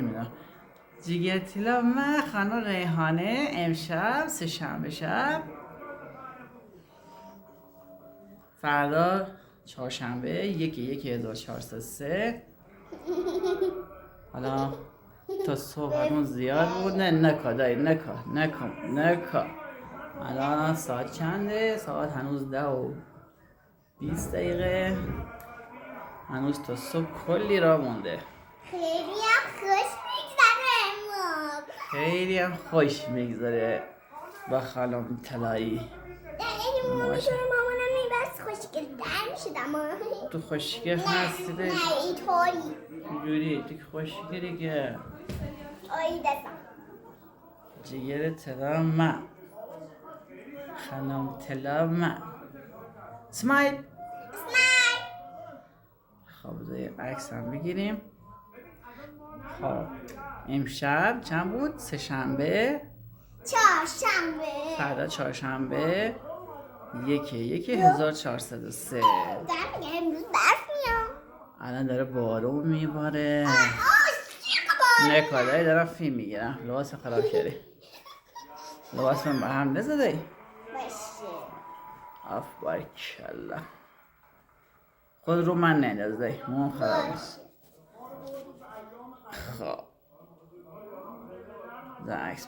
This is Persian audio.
میدم جیگرتیلا من خانم ریحانه امشب سه‌شنبه شب فردا چهارشنبه 1/1/1403 حالا تا صبح همون زیاد بود نکا دایی نکا الان ساعت چنده؟ ساعت هنوز 10:20 هنوز تا صبح کلی را مونده. خیلی هم خوش میگذره با خانم طلایی. تو خوشگل هستی دیگه. جوری تو خوشگل دیگه. جگر طلا من خانم طلا من سمایل. خب بذار عکس هم بگیریم. خب امشب چند بود؟ سه‌شنبه فردا چهارشنبه 1/1/1403 امروز برف میاد. الان داره بارون میباره. نکادایی دارم فیلم میگیرم. لباس خراب کردی. لباس من به هم نزده. باشه. آف باریکالله. خود رو من نندازده. مون خراب است. خب. عکس